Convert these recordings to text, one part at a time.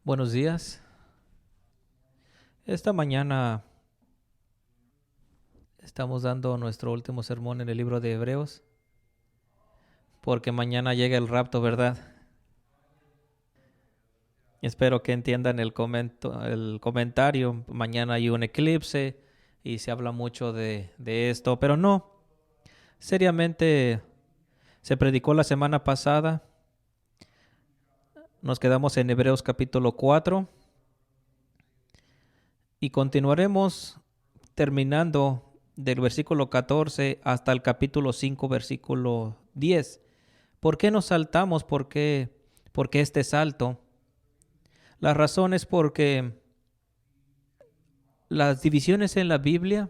Buenos días. Esta mañana estamos dando nuestro último sermón en el libro de Hebreos, porque mañana llega el rapto, ¿verdad? Espero que entiendan el comentario. Mañana hay un eclipse y se habla mucho de esto, pero no. Seriamente, se predicó la semana pasada. Nos quedamos en Hebreos capítulo 4 y continuaremos terminando del versículo 14 hasta el capítulo 5, versículo 10. ¿Por qué nos saltamos? ¿Por qué este salto? La razón es porque las divisiones en la Biblia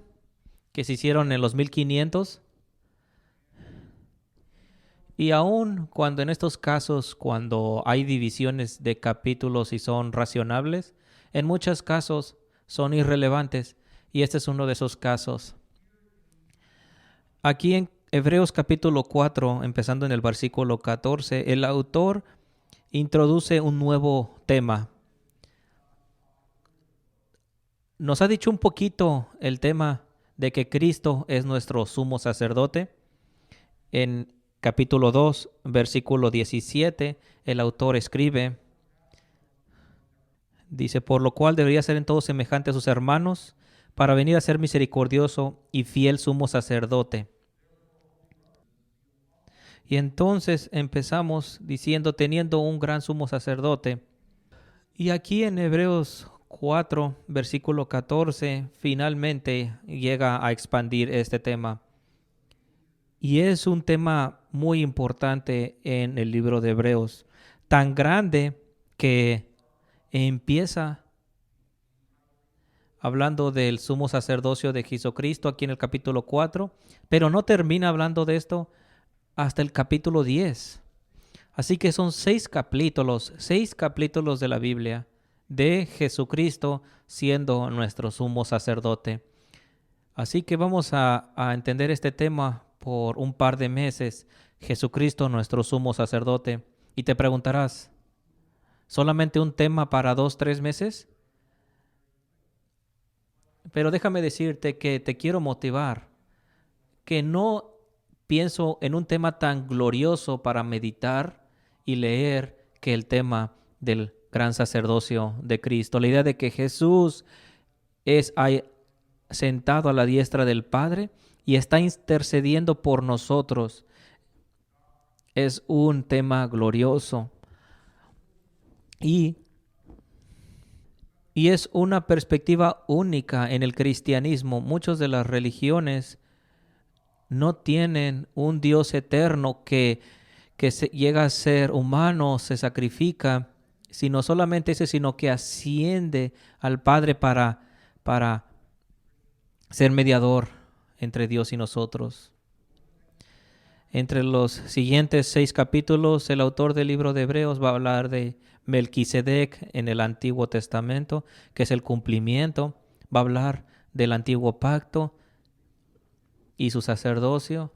que se hicieron en los 1500 y aun cuando en estos casos, cuando hay divisiones de capítulos y son racionables, en muchos casos son irrelevantes y este es uno de esos casos. Aquí en Hebreos capítulo 4, empezando en el versículo 14, el autor introduce un nuevo tema. Nos ha dicho un poquito el tema de que Cristo es nuestro sumo sacerdote. En capítulo 2, versículo 17, el autor escribe, dice, por lo cual debería ser en todo semejante a sus hermanos, para venir a ser misericordioso y fiel sumo sacerdote. Y entonces empezamos diciendo, teniendo un gran sumo sacerdote. Y aquí en Hebreos 4, versículo 14, finalmente llega a expandir este tema. Y es un tema muy importante en el libro de Hebreos, tan grande que empieza hablando del sumo sacerdocio de Jesucristo aquí en el capítulo 4, pero no termina hablando de esto hasta el capítulo 10. Así que son seis capítulos de la Biblia de Jesucristo siendo nuestro sumo sacerdote. Así que vamos a entender este tema por un par de meses. Jesucristo, nuestro sumo sacerdote. Y te preguntarás, ¿solamente un tema para 2, 3 meses? Pero déjame decirte que te quiero motivar, que no pienso en un tema tan glorioso para meditar y leer que el tema del gran sacerdocio de Cristo. La idea de que Jesús es ahí sentado a la diestra del Padre y está intercediendo por nosotros. Es un tema glorioso y, y es una perspectiva única en el cristianismo. Muchas de las religiones no tienen un Dios eterno que llega a ser humano, se sacrifica, sino solamente ese, sino que asciende al Padre para ser mediador entre Dios y nosotros. Entre los siguientes 6 capítulos, el autor del libro de Hebreos va a hablar de Melquisedec en el Antiguo Testamento, que es el cumplimiento. Va a hablar del Antiguo Pacto y su sacerdocio,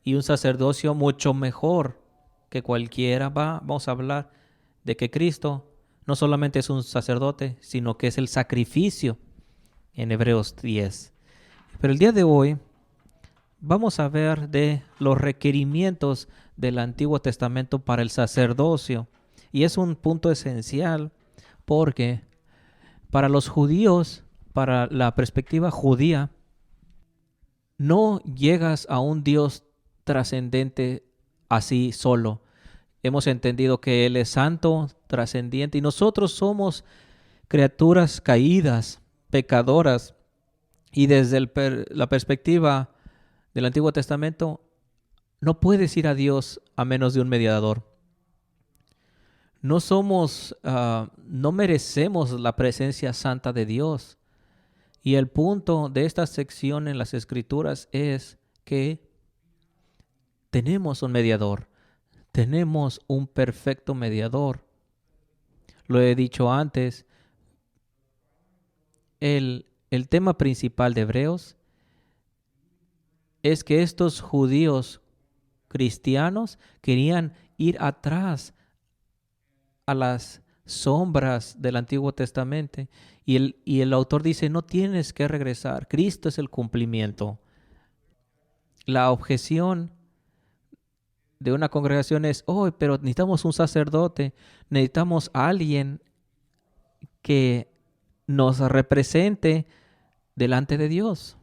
y un sacerdocio mucho mejor que cualquiera. Vamos a hablar de que Cristo no solamente es un sacerdote, sino que es el sacrificio en Hebreos 10. Pero el día de hoy vamos a ver de los requerimientos del Antiguo Testamento para el sacerdocio. Y es un punto esencial porque para los judíos, para la perspectiva judía, no llegas a un Dios trascendente así solo. Hemos entendido que Él es santo, trascendiente, y nosotros somos criaturas caídas, pecadoras, y desde la perspectiva del Antiguo Testamento, no puedes ir a Dios a menos de un mediador. No merecemos la presencia santa de Dios. Y el punto de esta sección en las Escrituras es que tenemos un mediador, tenemos un perfecto mediador. Lo he dicho antes, el tema principal de Hebreos es que estos judíos cristianos querían ir atrás a las sombras del Antiguo Testamento. Y el autor dice, no tienes que regresar. Cristo es el cumplimiento. La objeción de una congregación es, oh, pero necesitamos un sacerdote, necesitamos a alguien que nos represente delante de Dios.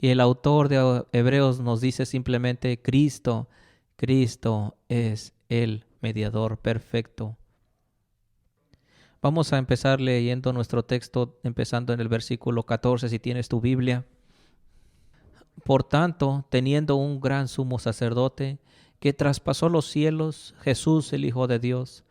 Y el autor de Hebreos nos dice simplemente, Cristo es el mediador perfecto. Vamos a empezar leyendo nuestro texto, empezando en el versículo 14, si tienes tu Biblia. Por tanto, teniendo un gran sumo sacerdote que traspasó los cielos, Jesús el Hijo de Dios,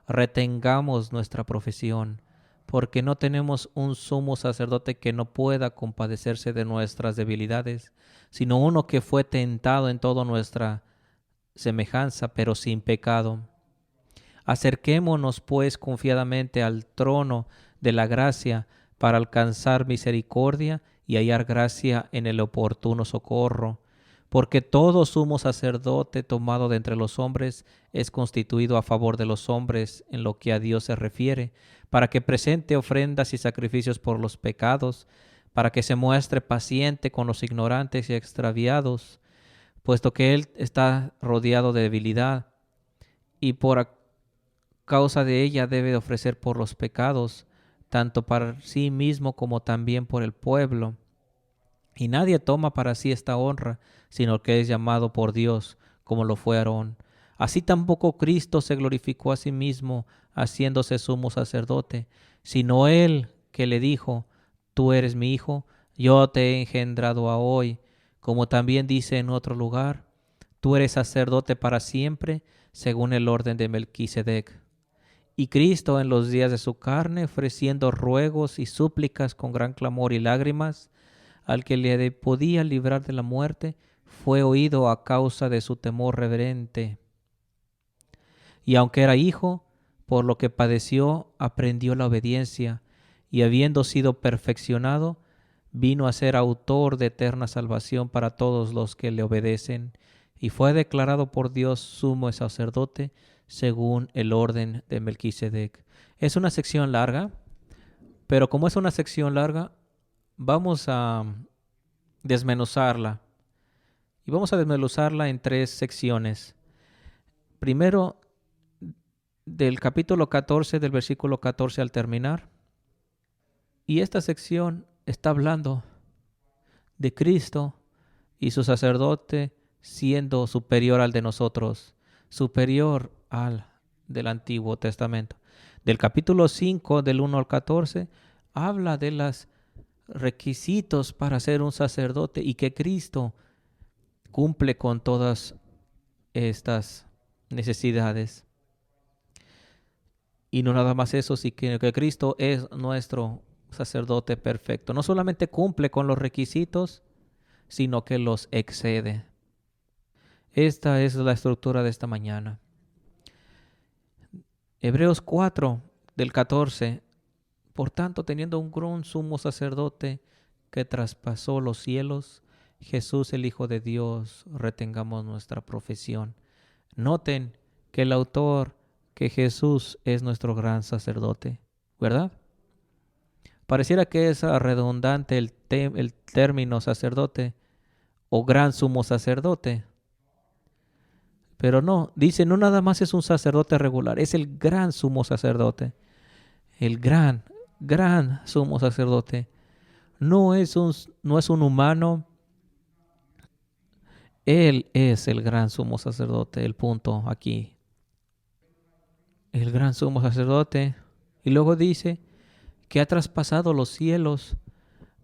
retengamos nuestra profesión, porque no tenemos un sumo sacerdote que no pueda compadecerse de nuestras debilidades, sino uno que fue tentado en toda nuestra semejanza, pero sin pecado. Acerquémonos, pues, confiadamente al trono de la gracia para alcanzar misericordia y hallar gracia en el oportuno socorro. Porque todo sumo sacerdote tomado de entre los hombres es constituido a favor de los hombres en lo que a Dios se refiere, para que presente ofrendas y sacrificios por los pecados, para que se muestre paciente con los ignorantes y extraviados, puesto que Él está rodeado de debilidad, y por causa de ella debe ofrecer por los pecados, tanto para sí mismo como también por el pueblo. Y nadie toma para sí esta honra, sino que es llamado por Dios, como lo fue Aarón. Así tampoco Cristo se glorificó a sí mismo, haciéndose sumo sacerdote, sino Él que le dijo, tú eres mi hijo, yo te he engendrado a hoy. Como también dice en otro lugar, tú eres sacerdote para siempre, según el orden de Melquisedec. Y Cristo en los días de su carne, ofreciendo ruegos y súplicas con gran clamor y lágrimas, al que le podía librar de la muerte, fue oído a causa de su temor reverente. Y aunque era hijo, por lo que padeció, aprendió la obediencia, y habiendo sido perfeccionado, vino a ser autor de eterna salvación para todos los que le obedecen, y fue declarado por Dios sumo sacerdote, según el orden de Melquisedec. Es una sección larga, pero como es una sección larga, vamos a desmenuzarla. Y vamos a desmenuzarla en 3 secciones. Primero, del capítulo 14, del versículo 14 al terminar. Y esta sección está hablando de Cristo y su sacerdote siendo superior al de nosotros, superior al del Antiguo Testamento. Del capítulo 5, del 1 al 14, habla de los requisitos para ser un sacerdote y que Cristo cumple con todas estas necesidades. Y no nada más eso, sino que Cristo es nuestro sacerdote perfecto. No solamente cumple con los requisitos, sino que los excede. Esta es la estructura de esta mañana. Hebreos 4, del 14. Por tanto, teniendo un gran sumo sacerdote que traspasó los cielos, Jesús el Hijo de Dios, retengamos nuestra profesión. Noten que el autor, que Jesús es nuestro gran sacerdote, ¿verdad? Pareciera que es redundante el término sacerdote o gran sumo sacerdote. Pero no, dice, no nada más es un sacerdote regular, es el gran sumo sacerdote. El gran sumo sacerdote. No es un humano. Él es el gran sumo sacerdote, el punto aquí. El gran sumo sacerdote. Y luego dice que ha traspasado los cielos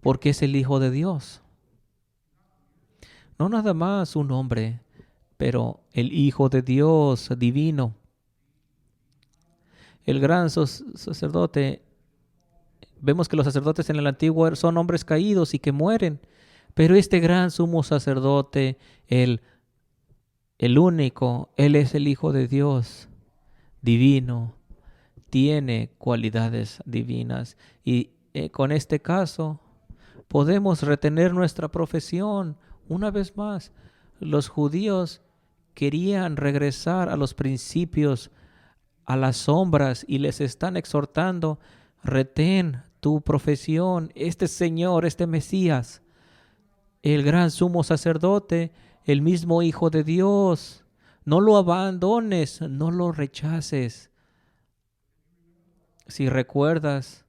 porque es el Hijo de Dios. No nada más un hombre, pero el Hijo de Dios divino. El gran sacerdote, vemos que los sacerdotes en el antiguo son hombres caídos y que mueren, pero este gran sumo sacerdote, el único, Él es el Hijo de Dios divino, tiene cualidades divinas y con este caso podemos retener nuestra profesión. Una vez más, los judíos querían regresar a los principios a las sombras y les están exhortando, retén tu profesión, este Señor, este Mesías, el gran sumo sacerdote, el mismo Hijo de Dios. No lo abandones, no lo rechaces. Si recuerdas,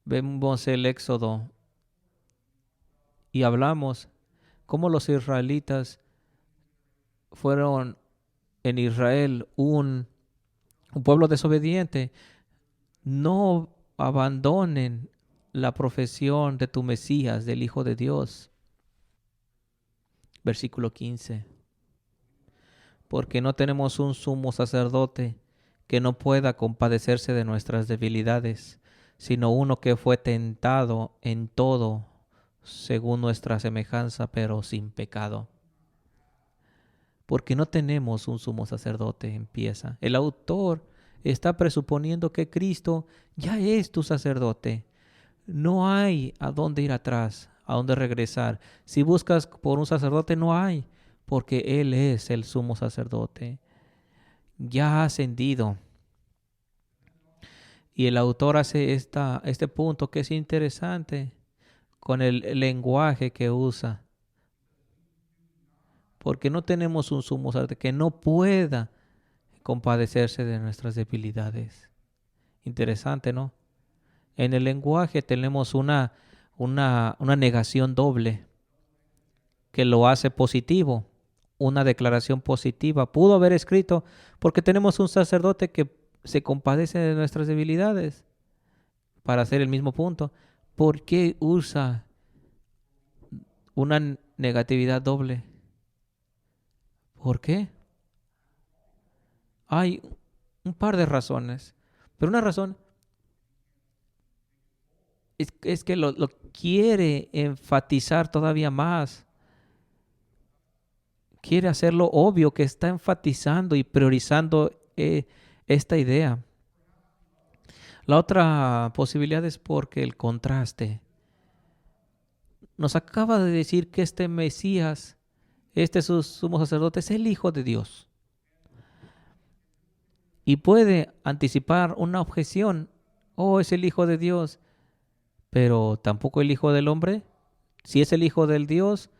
vemos el Éxodo y hablamos cómo los israelitas fueron en Israel un pueblo desobediente. No abandonen la profesión de tu Mesías, del Hijo de Dios. Versículo 15. Porque no tenemos un sumo sacerdote que no pueda compadecerse de nuestras debilidades, sino uno que fue tentado en todo según nuestra semejanza, pero sin pecado. Porque no tenemos un sumo sacerdote, empieza. El autor está presuponiendo que Cristo ya es tu sacerdote. No hay a dónde ir atrás, a dónde regresar. Si buscas por un sacerdote, no hay, porque Él es el sumo sacerdote. Ya ha ascendido. Y el autor hace este punto que es interesante con el lenguaje que usa. Porque no tenemos un sumo sacerdote que no pueda compadecerse de nuestras debilidades. Interesante, ¿no? En el lenguaje tenemos una negación doble que lo hace positivo, una declaración positiva. Pudo haber escrito, porque tenemos un sacerdote que se compadece de nuestras debilidades, para hacer el mismo punto. ¿Por qué usa una negatividad doble? ¿Por qué? Hay un par de razones, pero una razón es que lo quiere enfatizar todavía más. Quiere hacerlo obvio que está enfatizando y priorizando esta idea. La otra posibilidad es porque el contraste. Nos acaba de decir que este Mesías, este sumo sacerdote, es el Hijo de Dios. Y puede anticipar una objeción. Oh, es el Hijo de Dios, pero tampoco el Hijo del hombre. Si es el Hijo del Dios,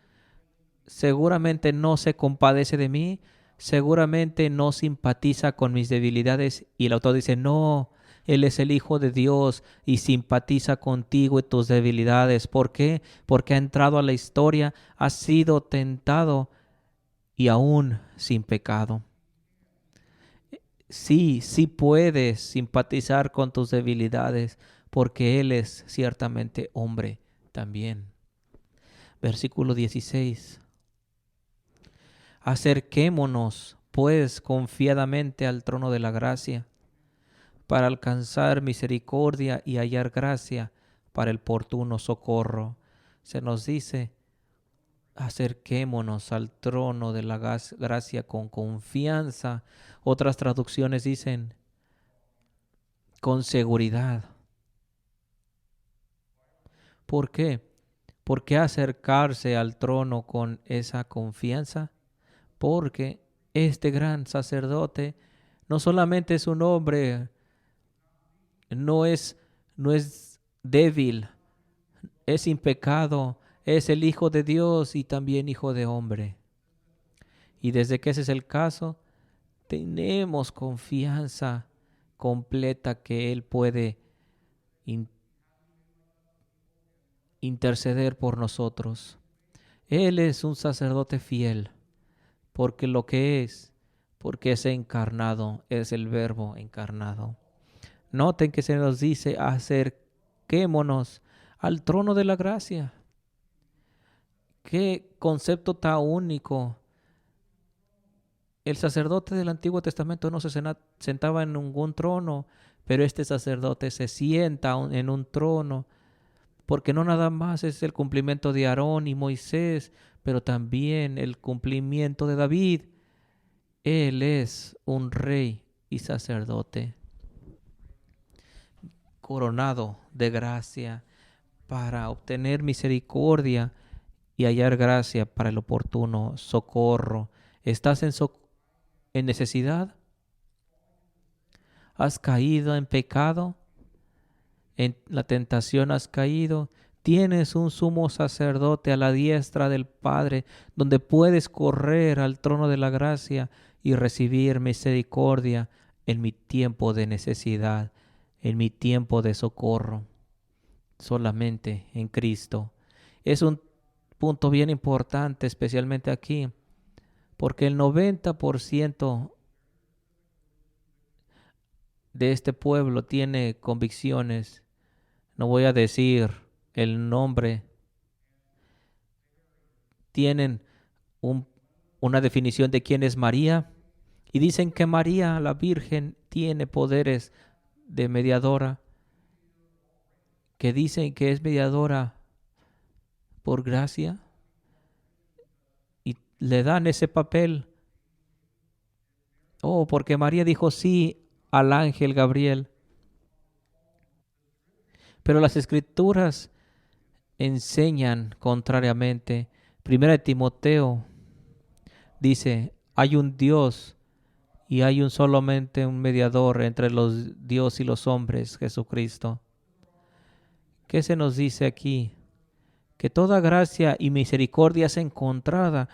seguramente no se compadece de mí, seguramente no simpatiza con mis debilidades. Y el autor dice, no, Él es el Hijo de Dios y simpatiza contigo y tus debilidades. ¿Por qué? Porque ha entrado a la historia, ha sido tentado y aún sin pecado. Sí, sí puedes simpatizar con tus debilidades, porque Él es ciertamente hombre también. Versículo 16. Acerquémonos, pues, confiadamente al trono de la gracia, para alcanzar misericordia y hallar gracia para el oportuno socorro. Se nos dice, acerquémonos al trono de la gracia con confianza. Otras traducciones dicen, con seguridad. ¿Por qué? ¿Por qué acercarse al trono con esa confianza? Porque este gran sacerdote no solamente es un hombre, no es, no es débil, es sin pecado, es el Hijo de Dios y también Hijo de hombre. Y desde que ese es el caso, tenemos confianza completa que Él puede interceder por nosotros. Él es un sacerdote fiel, porque lo que es, porque es encarnado, es el Verbo encarnado. Noten que se nos dice, acerquémonos al trono de la gracia. Qué concepto tan único. El sacerdote del Antiguo Testamento no se sentaba en ningún trono, pero este sacerdote se sienta en un trono, porque no nada más es el cumplimiento de Aarón y Moisés, pero también el cumplimiento de David. Él es un rey y sacerdote coronado de gracia para obtener misericordia y hallar gracia para el oportuno socorro. ¿Estás en necesidad? ¿Has caído en pecado? ¿En la tentación has caído? Tienes un sumo sacerdote a la diestra del Padre, donde puedes correr al trono de la gracia y recibir misericordia en mi tiempo de necesidad, en mi tiempo de socorro. Solamente en Cristo. Es un punto bien importante, especialmente aquí, porque el 90% de este pueblo tiene convicciones. No voy a decir el nombre. Tienen un- una definición de quién es María y dicen que María, la Virgen, tiene poderes de mediadora, que dicen que es mediadora por gracia y le dan ese papel. Oh, porque María dijo sí al ángel Gabriel. Pero las escrituras enseñan contrariamente. Primera de Timoteo dice, hay un Dios y hay solamente un mediador entre los Dios y los hombres, Jesucristo. ¿Qué se nos dice aquí? Que toda gracia y misericordia es encontrada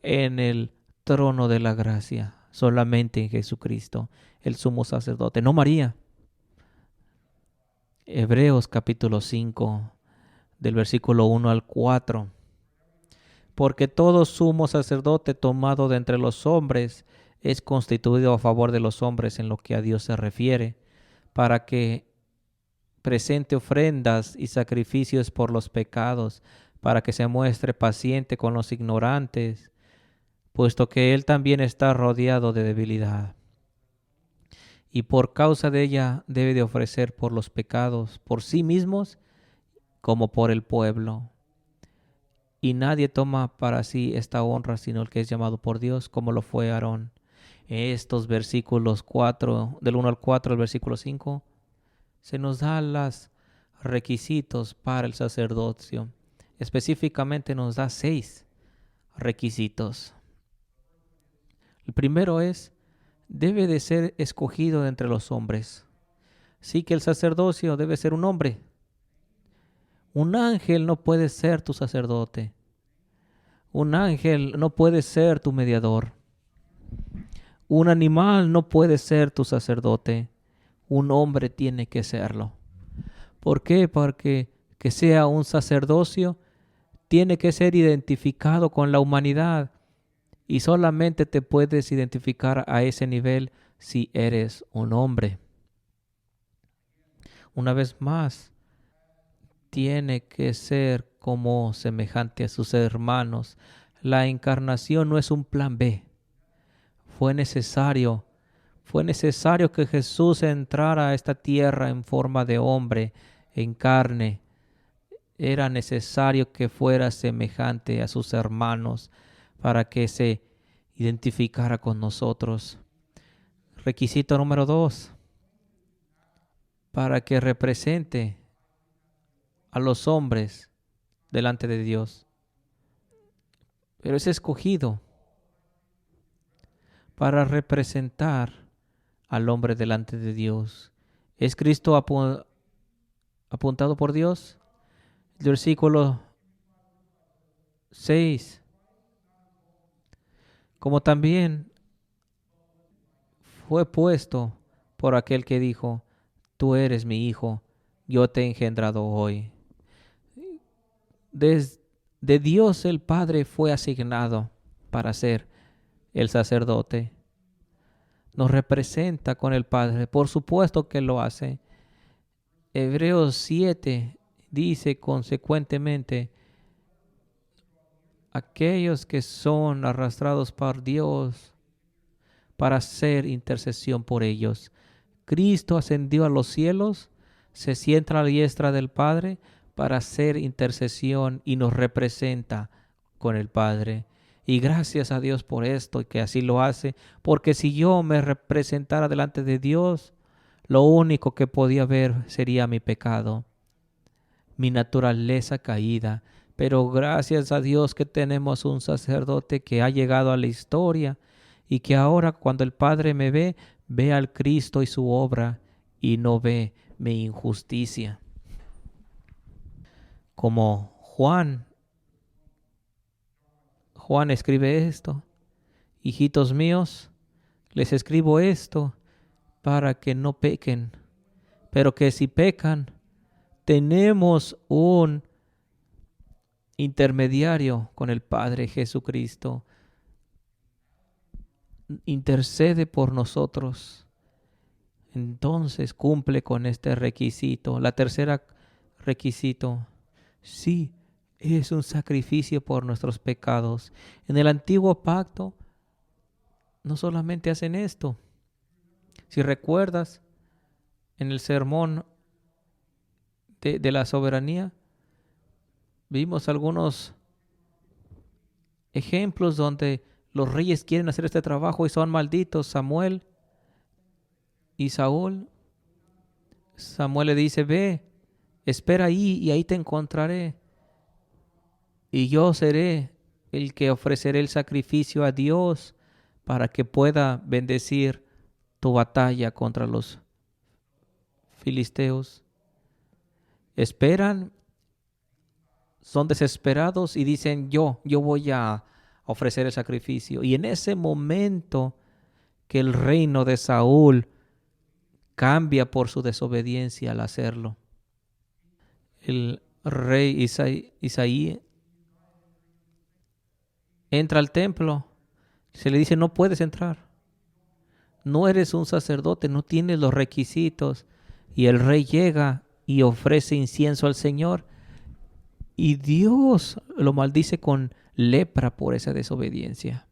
en el trono de la gracia, solamente en Jesucristo, el sumo sacerdote, no María. Hebreos capítulo 5, del versículo 1 al 4. Porque todo sumo sacerdote tomado de entre los hombres es constituido a favor de los hombres en lo que a Dios se refiere, para que presente ofrendas y sacrificios por los pecados, para que se muestre paciente con los ignorantes, puesto que él también está rodeado de debilidad. Y por causa de ella debe de ofrecer por los pecados, por sí mismos como por el pueblo. Y nadie toma para sí esta honra sino el que es llamado por Dios, como lo fue Aarón. Estos versículos 4, del 1 al 4, el versículo 5, se nos da los requisitos para el sacerdocio. Específicamente nos da 6 requisitos. El primero es, debe de ser escogido de entre los hombres. Sí que el sacerdocio debe ser un hombre. Un ángel no puede ser tu sacerdote. Un ángel no puede ser tu mediador. Un animal no puede ser tu sacerdote. Un hombre tiene que serlo. ¿Por qué? Porque que sea un sacerdocio tiene que ser identificado con la humanidad y solamente te puedes identificar a ese nivel si eres un hombre. Una vez más, tiene que ser como semejante a sus hermanos. La encarnación no es un plan B. Fue necesario que Jesús entrara a esta tierra en forma de hombre, en carne. Era necesario que fuera semejante a sus hermanos para que se identificara con nosotros. Requisito número 2, para que represente a los hombres delante de Dios. Pero es escogido para representar al hombre delante de Dios. ¿Es Cristo apuntado por Dios? El versículo 6. Como también fue puesto por aquel que dijo, tú eres mi hijo, yo te he engendrado hoy. De Dios el Padre fue asignado para ser el sacerdote. Nos representa con el Padre, por supuesto que lo hace. Hebreos 7 dice consecuentemente, aquellos que son arrastrados por Dios para hacer intercesión por ellos. Cristo ascendió a los cielos, se sienta a la diestra del Padre para hacer intercesión y nos representa con el Padre. Y gracias a Dios por esto y que así lo hace, porque si yo me representara delante de Dios, lo único que podía ver sería mi pecado, mi naturaleza caída. Pero gracias a Dios que tenemos un sacerdote que ha llegado a la historia y que ahora cuando el Padre me ve, ve al Cristo y su obra y no ve mi injusticia. Como Juan escribe esto: hijitos míos, les escribo esto para que no pequen, pero que si pecan, tenemos un intermediario con el Padre, Jesucristo. Intercede por nosotros. Entonces cumple con este requisito. La tercera requisito: sí, es un sacrificio por nuestros pecados. En el antiguo pacto no solamente hacen esto. Si recuerdas, en el sermón de la soberanía, vimos algunos ejemplos donde los reyes quieren hacer este trabajo y son malditos. Samuel y Saúl. Samuel le dice: ve, espera ahí y ahí te encontraré. Y yo seré el que ofreceré el sacrificio a Dios para que pueda bendecir tu batalla contra los filisteos. Esperan, son desesperados y dicen: yo voy a ofrecer el sacrificio. Y en ese momento que el reino de Saúl cambia por su desobediencia al hacerlo, el rey Isaí entra al templo. Se le dice: no puedes entrar, no eres un sacerdote, no tienes los requisitos. Y el rey llega y ofrece incienso al Señor, y Dios lo maldice con lepra por esa desobediencia.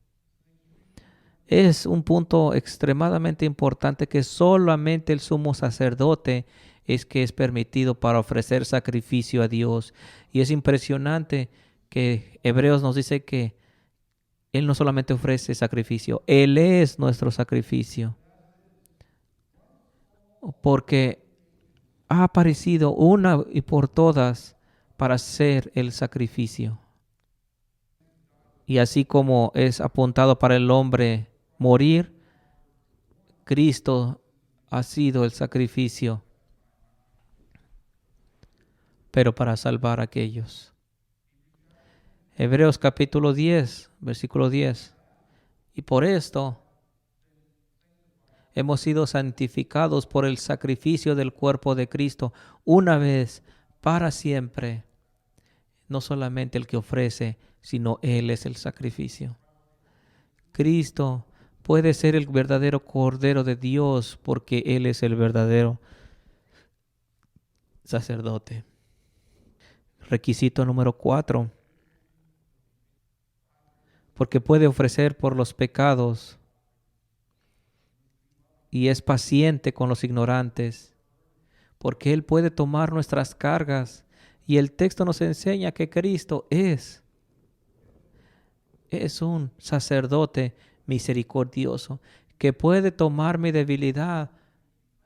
Es un punto extremadamente importante, que solamente el sumo sacerdote es que es permitido para ofrecer sacrificio a Dios. Y es impresionante que Hebreos nos dice que Él no solamente ofrece sacrificio, Él es nuestro sacrificio. Porque ha aparecido una y por todas para ser el sacrificio. Y así como es apuntado para el hombre morir, Cristo ha sido el sacrificio, pero para salvar a aquellos. Hebreos capítulo 10, versículo 10. Y por esto hemos sido santificados por el sacrificio del cuerpo de Cristo una vez para siempre. No solamente el que ofrece, sino Él es el sacrificio. Cristo puede ser el verdadero Cordero de Dios porque Él es el verdadero sacerdote. Requisito número 4. Porque puede ofrecer por los pecados y es paciente con los ignorantes, porque Él puede tomar nuestras cargas. Y el texto nos enseña que Cristo es un sacerdote misericordioso, que puede tomar mi debilidad,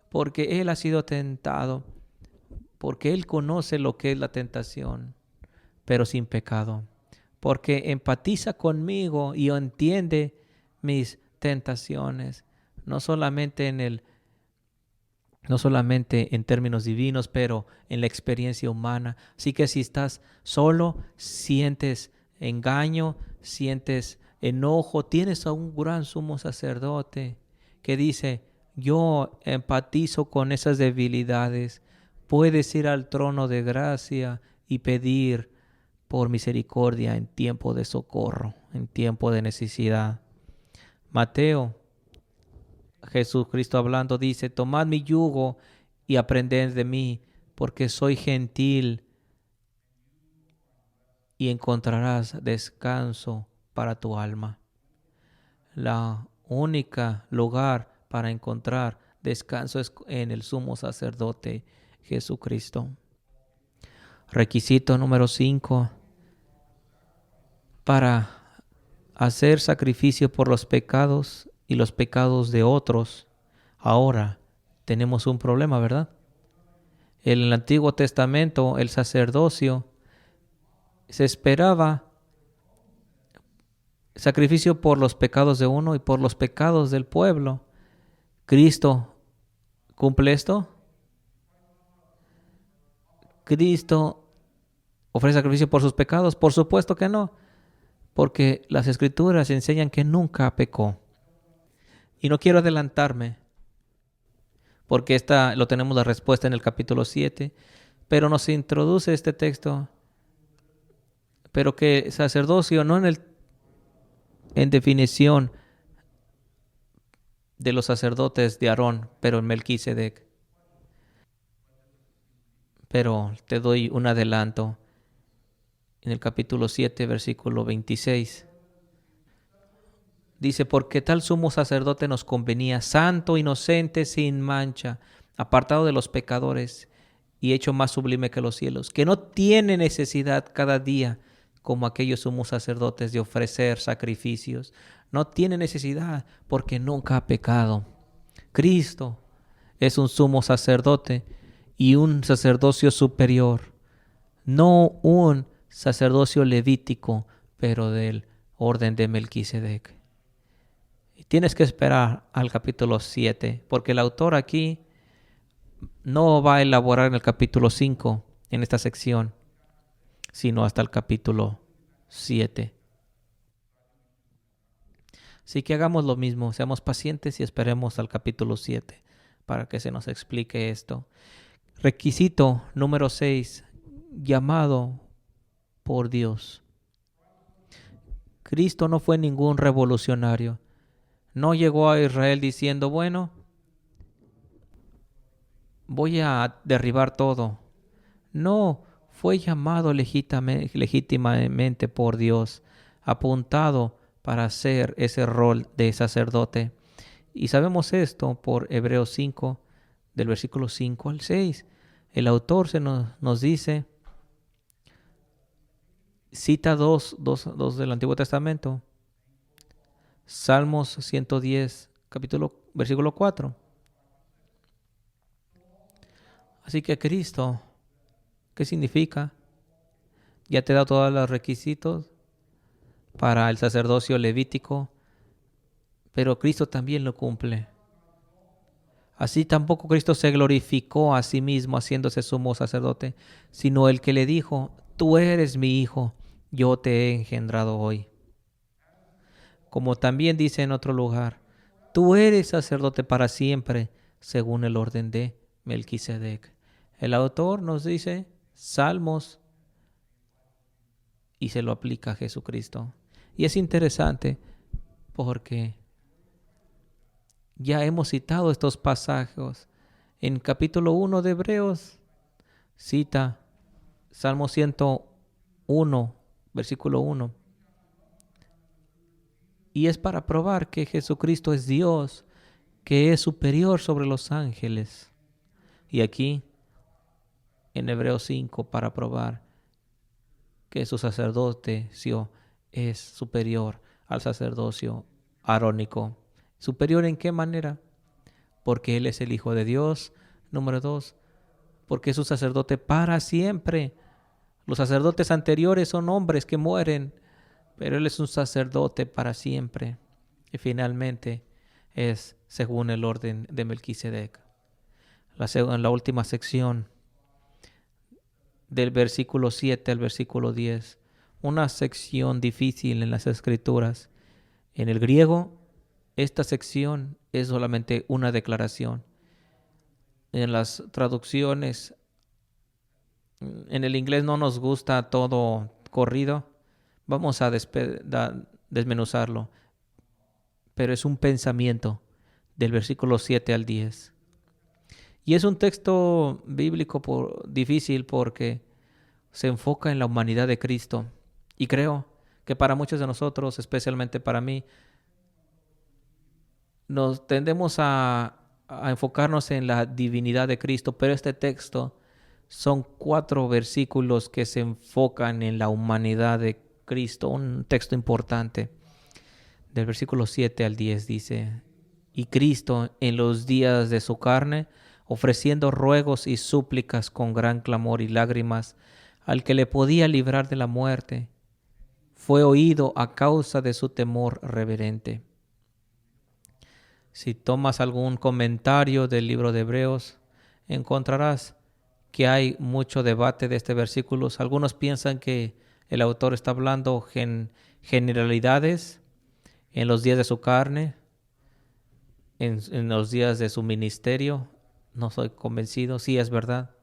porque Él ha sido tentado, porque Él conoce lo que es la tentación, pero sin pecado, porque empatiza conmigo y entiende mis tentaciones, no solamente en términos divinos, pero en la experiencia humana. Así que si estás solo, sientes engaño, sientes enojo, tienes a un gran sumo sacerdote que dice: yo empatizo con esas debilidades. Puedes ir al trono de gracia y pedir por misericordia en tiempo de socorro, en tiempo de necesidad. Mateo, Jesucristo hablando, dice: tomad mi yugo y aprended de mí, porque soy gentil, y encontrarás descanso para tu alma. La única lugar para encontrar descanso es en el sumo sacerdote Jesucristo. Requisito número 5. Para hacer sacrificio por los pecados y los pecados de otros. Ahora tenemos un problema, ¿verdad? En el Antiguo Testamento, el sacerdocio, se esperaba sacrificio por los pecados de uno y por los pecados del pueblo. ¿Cristo cumple esto? ¿Cristo ofrece sacrificio por sus pecados? Por supuesto que no, porque las Escrituras enseñan que nunca pecó. Y no quiero adelantarme, porque lo tenemos la respuesta en el capítulo 7, pero nos introduce este texto, pero que sacerdocio no en definición de los sacerdotes de Aarón, pero en Melquisedec. Pero te doy un adelanto en el capítulo 7, versículo 26. Dice, porque tal sumo sacerdote nos convenía, santo, inocente, sin mancha, apartado de los pecadores y hecho más sublime que los cielos, que no tiene necesidad cada día, como aquellos sumos sacerdotes, de ofrecer sacrificios. No tiene necesidad porque nunca ha pecado. Cristo es un sumo sacerdote y un sacerdocio superior, no un sacerdocio levítico, pero del orden de Melquisedec. Y tienes que esperar al capítulo 7, porque el autor aquí no va a elaborar en el capítulo 5, en esta sección, sino hasta el capítulo 7. Así que hagamos lo mismo, seamos pacientes y esperemos al capítulo 7 para que se nos explique esto. Requisito número 6, llamado por Dios. Cristo no fue ningún revolucionario. No llegó a Israel diciendo, bueno, voy a derribar todo. No, fue llamado legítimamente por Dios, apuntado para hacer ese rol de sacerdote. Y sabemos esto por Hebreos 5, del versículo 5 al 6. El autor nos dice, cita dos del Antiguo Testamento. Salmos 110, versículo 4. Así que Cristo, ¿qué significa? Ya te da todos los requisitos para el sacerdocio levítico, pero Cristo también lo cumple. Así tampoco Cristo se glorificó a sí mismo haciéndose sumo sacerdote, sino el que le dijo, tú eres mi hijo, yo te he engendrado hoy. Como también dice en otro lugar, tú eres sacerdote para siempre, según el orden de Melquisedec. El autor nos dice Salmos y se lo aplica a Jesucristo. Y es interesante porque ya hemos citado estos pasajes. En capítulo 1 de Hebreos cita Salmo 101, versículo 1. Y es para probar que Jesucristo es Dios, que es superior sobre los ángeles. Y aquí, en Hebreos 5, para probar que su sacerdocio es superior al sacerdocio arónico. ¿Superior en qué manera? Porque Él es el Hijo de Dios. Número 2, porque es un sacerdote para siempre. Los sacerdotes anteriores son hombres que mueren, pero Él es un sacerdote para siempre. Y finalmente es según el orden de Melquisedec. En la última sección, del versículo 7 al versículo 10, una sección difícil en las Escrituras. En el griego, esta sección es solamente una declaración. En las traducciones, en el inglés no nos gusta todo corrido. Vamos a desmenuzarlo. Pero es un pensamiento del versículo 7 al 10. Y es un texto bíblico difícil porque se enfoca en la humanidad de Cristo. Y creo que para muchos de nosotros, especialmente para mí, nos tendemos a enfocarnos en la divinidad de Cristo, pero este texto son 4 versículos que se enfocan en la humanidad de Cristo, un texto importante. Del versículo 7 al 10 dice, y Cristo en los días de su carne, ofreciendo ruegos y súplicas con gran clamor y lágrimas al que le podía librar de la muerte, fue oído a causa de su temor reverente. Si tomas algún comentario del libro de Hebreos, encontrarás que hay mucho debate de este versículo. Algunos piensan que el autor está hablando generalidades en los días de su carne, en los días de su ministerio. No soy convencido, sí es verdad,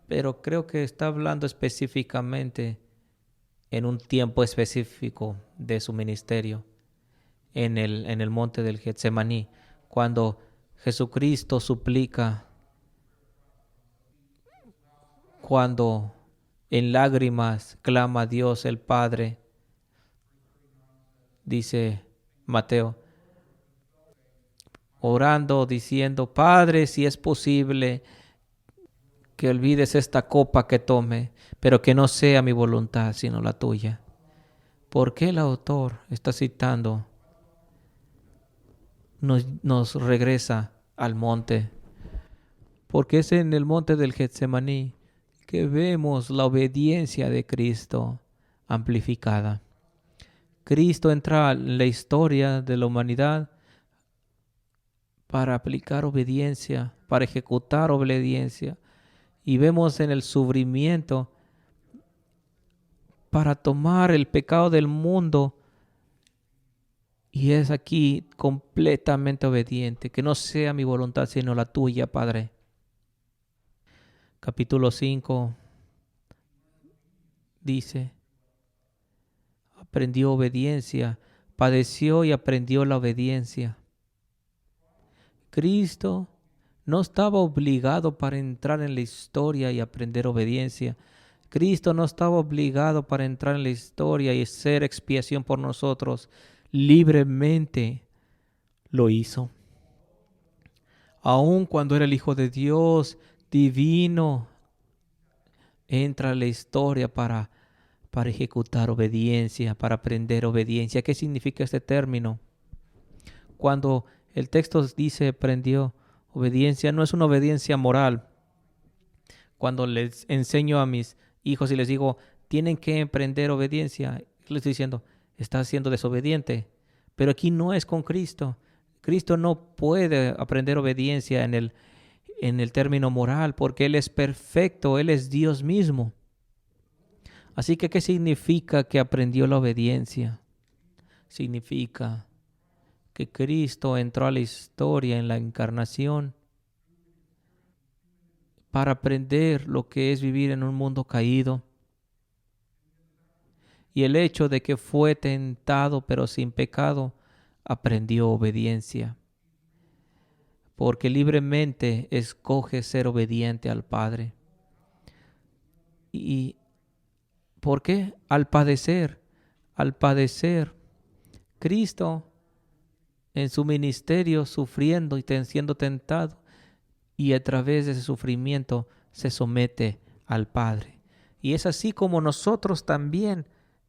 pero creo que está hablando específicamente en un tiempo específico de su ministerio, en el monte del Getsemaní, cuando Jesucristo suplica, cuando en lágrimas clama a Dios el Padre, dice Mateo, orando, diciendo, Padre, si es posible, que olvides esta copa que tome, pero que no sea mi voluntad, sino la tuya. ¿Por qué el autor está citando? Nos regresa al monte, porque es en el monte del Getsemaní que vemos la obediencia de Cristo amplificada. Cristo entra en la historia de la humanidad para aplicar obediencia, para ejecutar obediencia. Y vemos en el sufrimiento para tomar el pecado del mundo. Y es aquí completamente obediente. Que no sea mi voluntad, sino la tuya, Padre. Capítulo 5 dice, aprendió obediencia, padeció y aprendió la obediencia. Cristo no estaba obligado para entrar en la historia y aprender obediencia. Cristo no estaba obligado para entrar en la historia y ser expiación por nosotros. Libremente lo hizo. Aun cuando era el Hijo de Dios, divino, entra en la historia para ejecutar obediencia, para aprender obediencia. ¿Qué significa este término? Cuando el texto dice aprendió obediencia, no es una obediencia moral. Cuando les enseño a mis hijos y les digo, tienen que aprender obediencia, les estoy diciendo, estás siendo desobediente. Pero aquí no es con Cristo. Cristo no puede aprender obediencia en el término moral, porque Él es perfecto, Él es Dios mismo. Así que, ¿qué significa que aprendió la obediencia? Significa que Cristo entró a la historia en la encarnación para aprender lo que es vivir en un mundo caído. Y el hecho de que fue tentado pero sin pecado, aprendió obediencia. Porque libremente escoge ser obediente al Padre. ¿Y por qué? Al padecer, Cristo en su ministerio sufriendo y siendo tentado, y a través de ese sufrimiento se somete al Padre. Y es así como nosotros también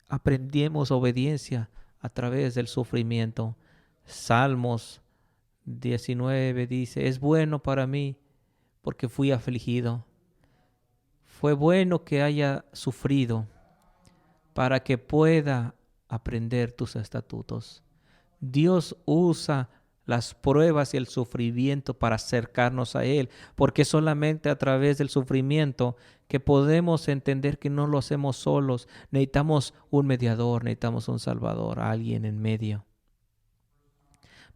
aprendemos obediencia a través del sufrimiento. Salmos 19 dice, es bueno para mí porque fui afligido. Fue bueno que haya sufrido para que pueda aprender tus estatutos. Dios usa las pruebas y el sufrimiento para acercarnos a Él, porque solamente a través del sufrimiento que podemos entender que no lo hacemos solos. Necesitamos un mediador, necesitamos un salvador, alguien en medio.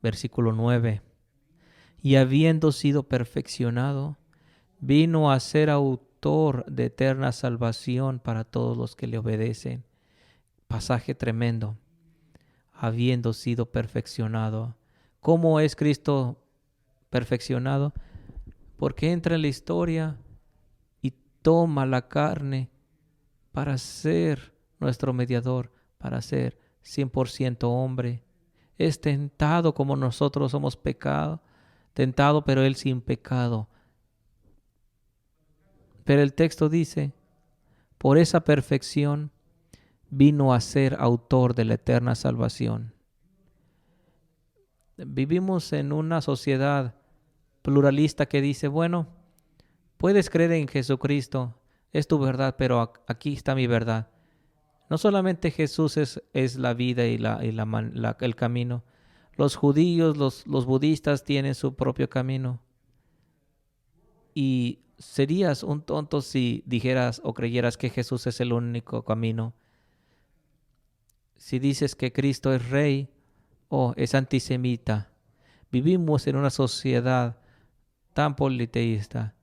Versículo 9. Y habiendo sido perfeccionado, vino a ser autor de eterna salvación para todos los que le obedecen. Pasaje tremendo. Habiendo sido perfeccionado. ¿Cómo es Cristo perfeccionado? Porque entra en la historia y toma la carne para ser nuestro mediador, para ser 100% hombre. Es tentado como nosotros somos tentado, pero Él sin pecado. Pero el texto dice, por esa perfección vino a ser autor de la eterna salvación. Vivimos en una sociedad pluralista que dice, bueno, puedes creer en Jesucristo, es tu verdad, pero aquí está mi verdad. No solamente Jesús es la vida y el camino. Los judíos, los budistas tienen su propio camino. Y serías un tonto si dijeras o creyeras que Jesús es el único camino. Si dices que Cristo es rey o es antisemita. Vivimos en una sociedad tan politeísta.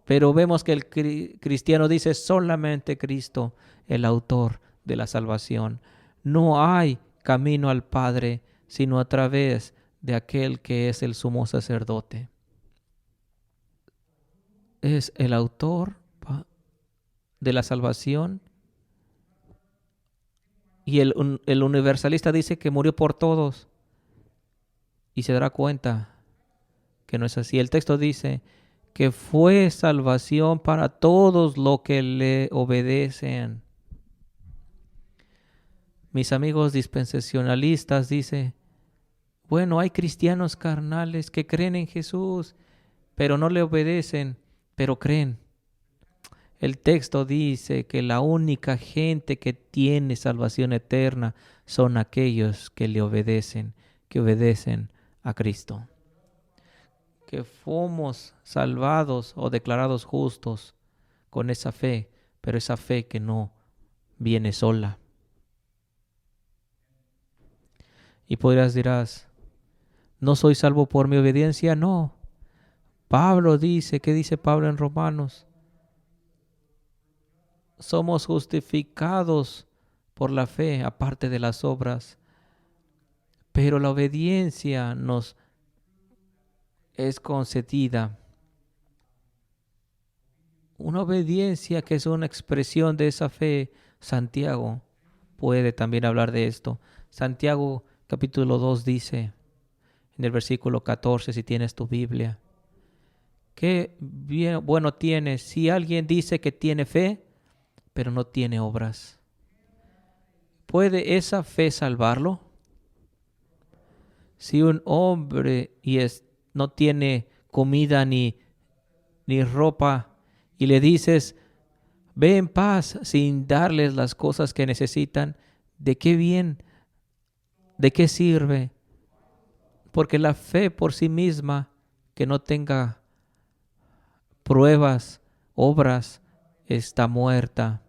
Pero vemos que el cristiano dice solamente Cristo, el autor de la salvación. No hay camino al Padre sino a través de aquel que es el sumo sacerdote. Es el autor de la salvación. Y el universalista dice que murió por todos. Y se dará cuenta que no es así. El texto dice que fue salvación para todos los que le obedecen. Mis amigos dispensacionalistas dicen, bueno, hay cristianos carnales que creen en Jesús, pero no le obedecen, pero creen. El texto dice que la única gente que tiene salvación eterna son aquellos que le obedecen, que obedecen a Cristo. Que fuimos salvados o declarados justos con esa fe, pero esa fe que no viene sola. Y dirás, ¿no soy salvo por mi obediencia? No. Pablo dice, ¿qué dice Pablo en Romanos? Somos justificados por la fe, aparte de las obras. Pero la obediencia nos es concedida. Una obediencia que es una expresión de esa fe. Santiago puede también hablar de esto. Santiago capítulo 2 dice, en el versículo 14, si tienes tu Biblia, qué bien, bueno tiene si alguien dice que tiene fe, pero no tiene obras. ¿Puede esa fe salvarlo? Si un hombre no tiene comida ni ropa y le dices, ve en paz sin darles las cosas que necesitan, ¿de qué bien? ¿De qué sirve? Porque la fe por sí misma, que no tenga pruebas, obras, está muerta.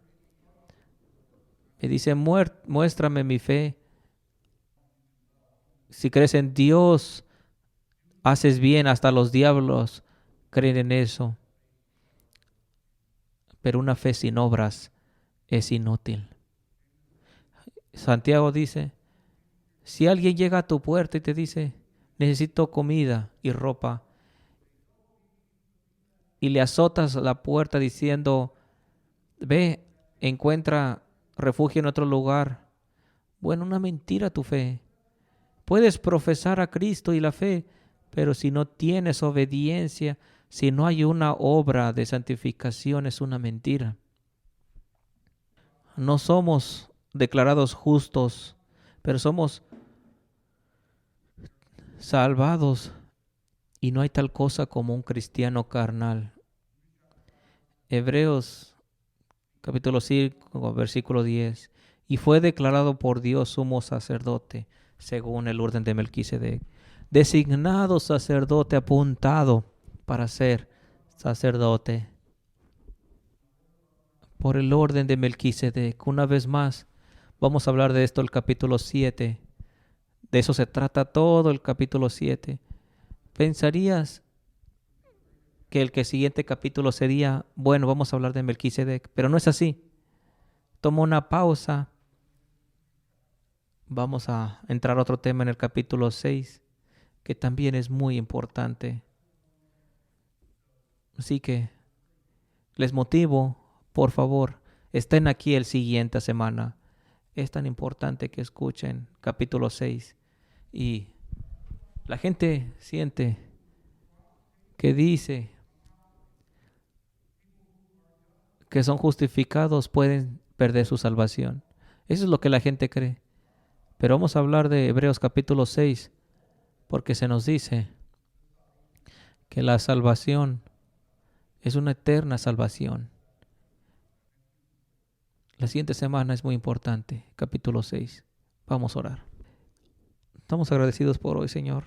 Me dice, muéstrame mi fe. Si crees en Dios, haces bien, hasta los diablos creen en eso. Pero una fe sin obras es inútil. Santiago dice, si alguien llega a tu puerta y te dice, necesito comida y ropa, y le azotas la puerta diciendo, ve, encuentra refugio en otro lugar. Bueno, una mentira tu fe. Puedes profesar a Cristo y la fe, pero si no tienes obediencia, si no hay una obra de santificación, es una mentira. No somos declarados justos, pero somos salvados y no hay tal cosa como un cristiano carnal. Hebreos capítulo 5, versículo 10. Y fue declarado por Dios sumo sacerdote, según el orden de Melquisedec, designado sacerdote apuntado para ser sacerdote por el orden de Melquisedec. Una vez más, vamos a hablar de esto el capítulo 7. De eso se trata todo el capítulo 7. Pensarías que el siguiente capítulo sería, bueno, vamos a hablar de Melquisedec, pero no es así. Toma una pausa. Vamos a entrar a otro tema en el capítulo 6, que también es muy importante. Así que les motivo, por favor, estén aquí el siguiente semana. Es tan importante que escuchen capítulo 6. Y la gente siente que dice que son justificados, pueden perder su salvación. Eso es lo que la gente cree. Pero vamos a hablar de Hebreos capítulo 6, porque se nos dice que la salvación es una eterna salvación. La siguiente semana es muy importante, capítulo 6. Vamos a orar. Estamos agradecidos por hoy, Señor.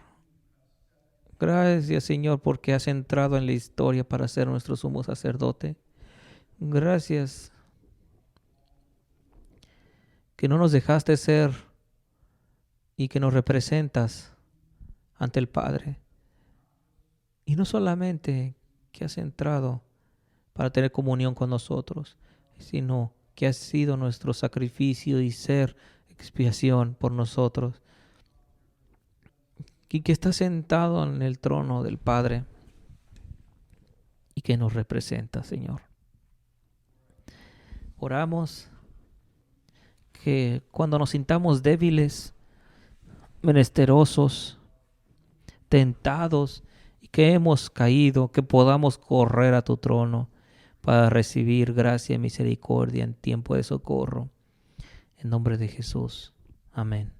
Gracias, Señor, porque has entrado en la historia para ser nuestro sumo sacerdote. Gracias que no nos dejaste ser y que nos representas ante el Padre. Y no solamente que has entrado para tener comunión con nosotros, sino que has sido nuestro sacrificio y ser expiación por nosotros. Y que estás sentado en el trono del Padre y que nos representa, Señor. Oramos que cuando nos sintamos débiles, menesterosos, tentados y que hemos caído, que podamos correr a tu trono para recibir gracia y misericordia en tiempo de socorro. En nombre de Jesús. Amén.